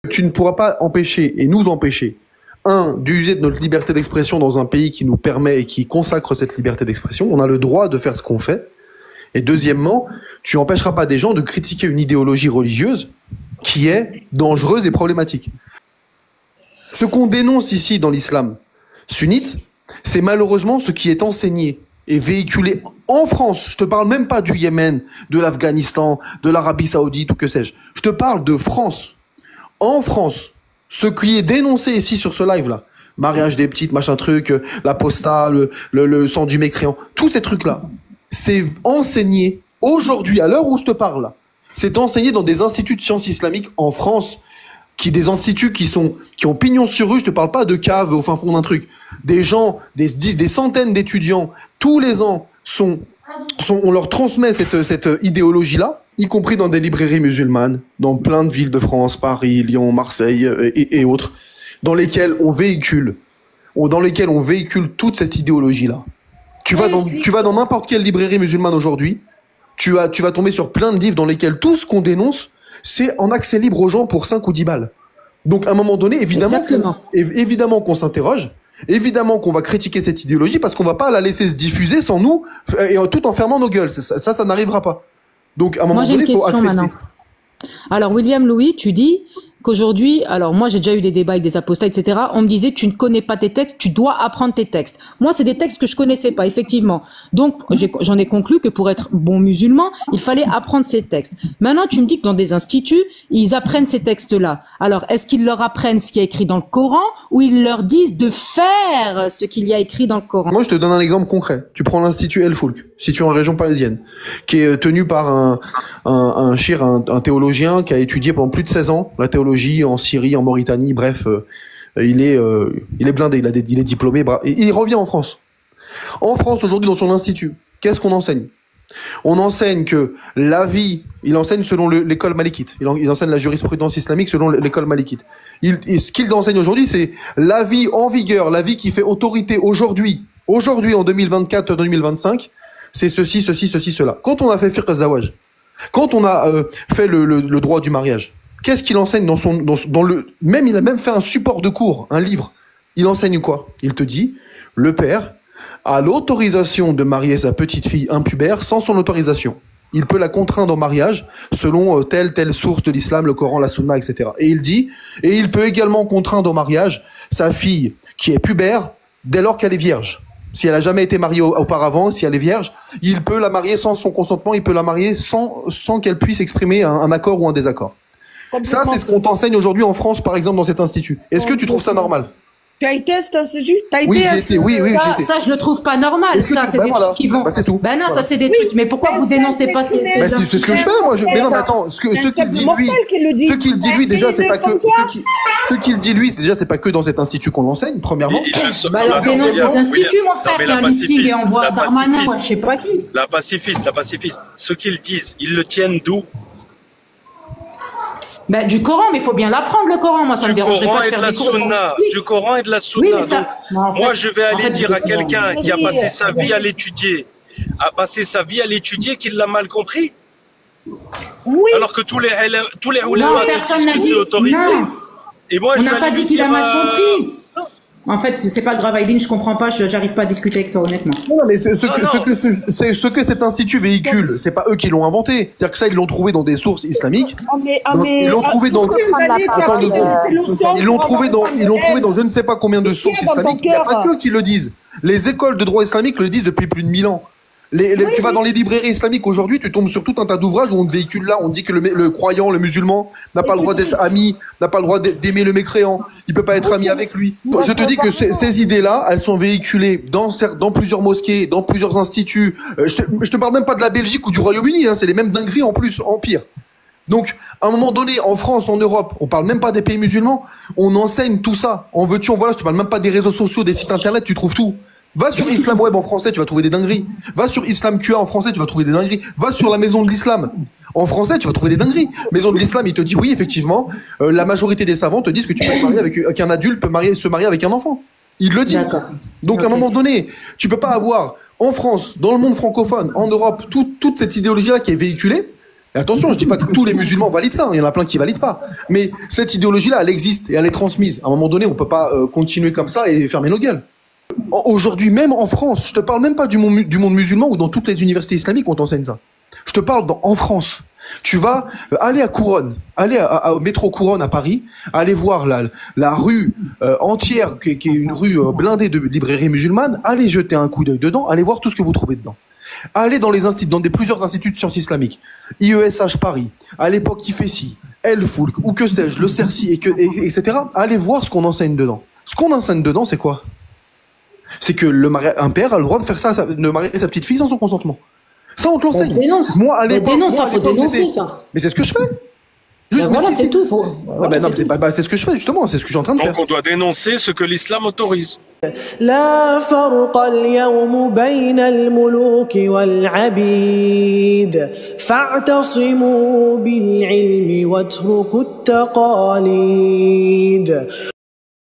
Tu ne pourras pas empêcher et nous empêcher, d'user de notre liberté d'expression dans un pays qui nous permet et qui consacre cette liberté d'expression. On a le droit de faire ce qu'on fait. Et deuxièmement, tu n'empêcheras pas des gens de critiquer une idéologie religieuse qui est dangereuse et problématique. Ce qu'on dénonce ici dans l'islam sunnite, c'est malheureusement ce qui est enseigné et véhiculé en France. Je te parle même pas du Yémen, de l'Afghanistan, de l'Arabie Saoudite ou que sais-je. Je te parle de France. En France, ce qui est dénoncé ici sur ce live-là, mariage des petites, machin truc, l'apostat, le sang du mécréant, tous ces trucs-là, c'est enseigné aujourd'hui, à l'heure où je te parle là, c'est enseigné dans des instituts de sciences islamiques en France, des instituts qui ont pignon sur rue. Je te parle pas de cave au fin fond d'un truc. Des gens, des centaines d'étudiants, tous les ans, on leur transmet cette idéologie-là, y compris dans des librairies musulmanes, dans plein de villes de France, Paris, Lyon, Marseille et autres, dans lesquelles on véhicule toute cette idéologie-là. Tu vas dans n'importe quelle librairie musulmane aujourd'hui, tu vas tomber sur plein de livres dans lesquels tout ce qu'on dénonce, c'est en accès libre aux gens pour 5 ou 10 balles. Donc, à un moment donné, évidemment qu'on s'interroge, évidemment qu'on va critiquer cette idéologie parce qu'on va pas la laisser se diffuser sans nous, et tout en fermant nos gueules. Ça n'arrivera pas. Donc, à un moment donné, il faut accepter. Maintenant. Alors, William Louis, tu dis qu'aujourd'hui, alors moi j'ai déjà eu des débats avec des apostats, etc. On me disait tu ne connais pas tes textes, tu dois apprendre tes textes. Moi c'est des textes que je connaissais pas, effectivement. Donc j'en ai conclu que pour être bon musulman, il fallait apprendre ces textes. Maintenant tu me dis que dans des instituts, ils apprennent ces textes-là. Alors est-ce qu'ils leur apprennent ce qui est écrit dans le Coran ou ils leur disent de faire ce qu'il y a écrit dans le Coran? Moi je te donne un exemple concret. Tu prends l'Institut El Foulk, situé en région parisienne, qui est tenu par un théologien qui a étudié pendant plus de 16 ans la théologie en Syrie, en Mauritanie, bref, il est blindé, il est diplômé, et il revient en France. En France, aujourd'hui, dans son institut, qu'est-ce qu'on enseigne? On enseigne que la vie, il enseigne selon l'école malikite, il enseigne la jurisprudence islamique selon l'école malikite. Ce qu'il enseigne aujourd'hui, c'est la vie en vigueur, la vie qui fait autorité aujourd'hui en 2024-2025, c'est ceci, cela. Quand on a fait fiqh az-zawaj, quand on a fait le droit du mariage, qu'est-ce qu'il enseigne il a même fait un support de cours, un livre. Il enseigne quoi? Il te dit, le père a l'autorisation de marier sa petite fille impubère sans son autorisation. Il peut la contraindre au mariage selon telle source de l'islam, le Coran, la Sunna, etc. Et il dit, et il peut également contraindre au mariage sa fille qui est pubère dès lors qu'elle est vierge. Si elle a jamais été mariée auparavant, si elle est vierge, il peut la marier sans son consentement, il peut la marier sans qu'elle puisse exprimer un accord ou un désaccord. Ça, c'est ce qu'on t'enseigne aujourd'hui en France, par exemple, dans cet institut. Est-ce que tu trouves ça normal? Tu as été à cet institut? Oui, j'ai été. Oui, j'ai été. Ça, je le trouve pas normal. Ça, c'est des trucs qui vont. C'est tout. Ben non, ça, c'est des trucs. Mais pourquoi vous dénoncez pas ces c'est ce que je fais, moi. Mais non, mais attends, ce qu'il dit lui, déjà, c'est pas que. Ce qu'il dit lui, déjà, c'est pas que dans cet institut qu'on l'enseigne, premièrement. Bah alors dénonce les instituts, mon frère, fais un listing et envoie Darmanin, je sais pas qui. La pacifiste. Ce qu'ils disent, ils le tiennent d'où? Ben, du Coran, mais il faut bien l'apprendre, le Coran. Moi, ça me dérangerait pas de faire des cours. Du Coran et de la Sunna. Oui, mais ça, moi, je vais aller dire à quelqu'un qui a passé sa vie à l'étudier, qu'il l'a mal compris. Oui. Alors que tous les ulama personne n'a que dit. c'est autorisé. Non. Et moi, on n'a pas dit qu'il a mal compris. En fait, c'est pas grave, Aileen, je comprends pas, j'arrive pas à discuter avec toi, honnêtement. Non, mais ce que cet institut véhicule, c'est pas eux qui l'ont inventé. C'est-à-dire que ça, ils l'ont trouvé dans des sources islamiques. Ils l'ont trouvé dans je ne sais pas combien de sources islamiques. Il n'y a pas qu'eux qui le disent. Les écoles de droit islamique le disent depuis plus de 1000 ans. Tu vas dans les librairies islamiques aujourd'hui, tu tombes sur tout un tas d'ouvrages où on te véhicule là, on dit que le croyant, le musulman, n'a pas le droit d'être ami, n'a pas le droit d'aimer le mécréant, il peut pas être ami avec lui. Je te dis que ces idées-là, elles sont véhiculées dans plusieurs mosquées, dans plusieurs instituts. Je te parle même pas de la Belgique ou du Royaume-Uni, hein, c'est les mêmes dingueries en plus, en pire. Donc, à un moment donné, en France, en Europe, on parle même pas des pays musulmans, on enseigne tout ça. En veux-tu, en voilà, je te parle même pas des réseaux sociaux, des sites internet, tu trouves tout. Va sur Islam Web en français, tu vas trouver des dingueries. Va sur Islam QA en français, tu vas trouver des dingueries. Va sur la Maison de l'Islam. En français, tu vas trouver des dingueries. Maison de l'Islam, il te dit oui, effectivement, la majorité des savants te disent que tu peux te marier qu'un adulte peut se marier avec un enfant. Il le dit. Donc, à un moment donné, tu peux pas avoir, en France, dans le monde francophone, en Europe, toute cette idéologie-là qui est véhiculée, Et attention, je dis pas que tous les musulmans valident ça, il y en a plein qui valident pas. Mais cette idéologie-là, elle existe et elle est transmise. À un moment donné, on peut pas continuer comme ça et fermer nos gueules. Aujourd'hui, même en France, je te parle même pas du monde musulman ou dans toutes les universités islamiques on t'enseigne ça. Je te parle en France. Tu vas aller à Couronne, aller au métro Couronne à Paris, aller voir la rue entière, qui est une rue blindée de librairies musulmanes, allez jeter un coup d'œil dedans, allez voir tout ce que vous trouvez dedans. Allez dans plusieurs instituts de sciences islamiques, IESH Paris, à l'époque Ifessi, El Foulk, ou que sais-je, le Cerci, etc. Allez voir ce qu'on enseigne dedans. Ce qu'on enseigne dedans, c'est quoi? C'est que un père a le droit de faire ça, de marier sa petite fille sans son consentement. Ça, on te l'enseigne. Moi, à l'époque, faut dénoncer ça. Mais c'est ce que je fais. Juste, voilà, c'est tout. Voilà, non, c'est ce que je fais, justement. C'est ce que je suis en train de faire. Donc, on doit dénoncer ce que l'islam autorise. لا فرق اليوم بين الملوك والعبيد فاعتصموا بالعلم واتركوا التقاليد